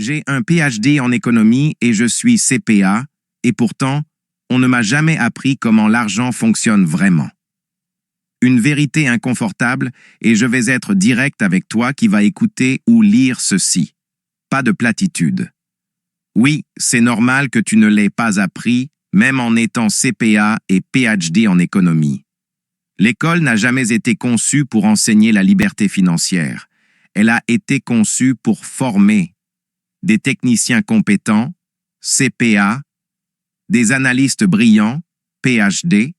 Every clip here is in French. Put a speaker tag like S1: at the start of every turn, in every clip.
S1: J'ai un PhD en économie et je suis CPA, et pourtant, on ne m'a jamais appris comment l'argent fonctionne vraiment. Une vérité inconfortable, et je vais être direct avec toi qui va écouter ou lire ceci. Pas de platitude. Oui, c'est normal que tu ne l'aies pas appris, même en étant CPA et PhD en économie. L'école n'a jamais été conçue pour enseigner la liberté financière. Elle a été conçue pour former des techniciens compétents, CPA, des analystes brillants, PhD,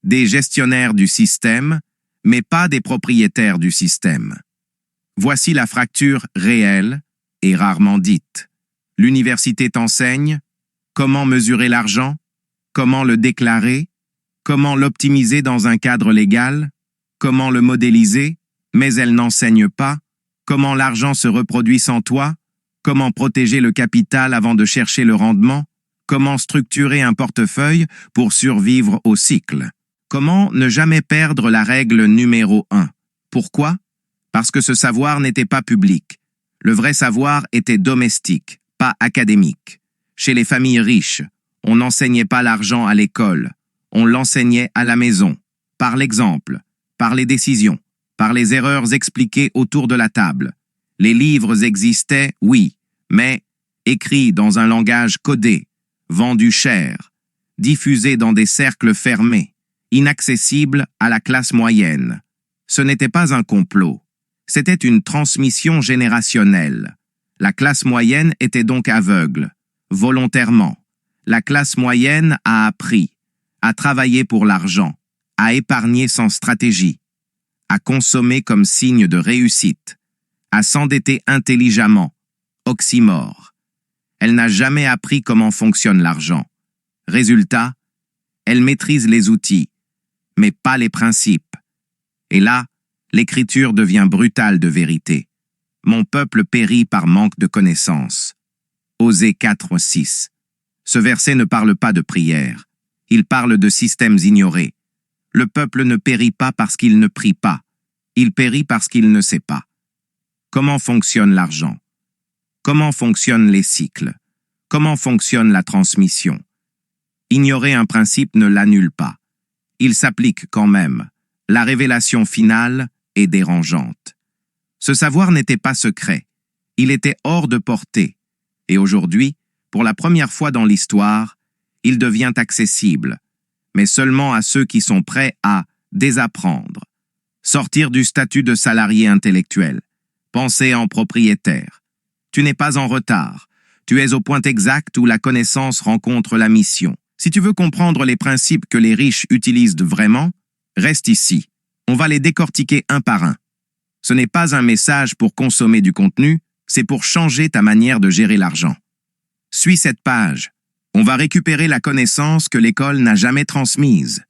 S1: des gestionnaires du système, mais pas des propriétaires du système. Voici la fracture réelle et rarement dite. L'université t'enseigne comment mesurer l'argent, comment le déclarer, comment l'optimiser dans un cadre légal, comment le modéliser, mais elle n'enseigne pas comment l'argent se reproduit sans toi, comment protéger le capital avant de chercher le rendement, comment structurer un portefeuille pour survivre au cycle. Comment ne jamais perdre la règle numéro 1. Pourquoi? Parce que ce savoir n'était pas public. Le vrai savoir était domestique, pas académique. Chez les familles riches, on n'enseignait pas l'argent à l'école, on l'enseignait à la maison, par l'exemple, par les décisions, par les erreurs expliquées autour de la table. Les livres existaient, oui, mais écrits dans un langage codé, vendus cher, diffusés dans des cercles fermés, inaccessibles à la classe moyenne. Ce n'était pas un complot, c'était une transmission générationnelle. La classe moyenne était donc aveugle, volontairement. La classe moyenne a appris à travailler pour l'argent, à épargner sans stratégie, à consommer comme signe de réussite, à s'endetter intelligemment, oxymore. Elle n'a jamais appris comment fonctionne l'argent. Résultat, elle maîtrise les outils, mais pas les principes. Et là, l'écriture devient brutale de vérité. Mon peuple périt par manque de connaissances. Osée 4:6. Ce verset ne parle pas de prière. Il parle de systèmes ignorés. Le peuple ne périt pas parce qu'il ne prie pas. Il périt parce qu'il ne sait pas. Comment fonctionne l'argent? Comment fonctionnent les cycles? Comment fonctionne la transmission? Ignorer un principe ne l'annule pas. Il s'applique quand même. La révélation finale est dérangeante. Ce savoir n'était pas secret. Il était hors de portée. Et aujourd'hui, pour la première fois dans l'histoire, il devient accessible, mais seulement à ceux qui sont prêts à désapprendre, sortir du statut de salarié intellectuel, penser en propriétaire. Tu n'es pas en retard, tu es au point exact où la connaissance rencontre la mission. Si tu veux comprendre les principes que les riches utilisent vraiment, reste ici. On va les décortiquer un par un. Ce n'est pas un message pour consommer du contenu, c'est pour changer ta manière de gérer l'argent. Suis cette page. On va récupérer la connaissance que l'école n'a jamais transmise.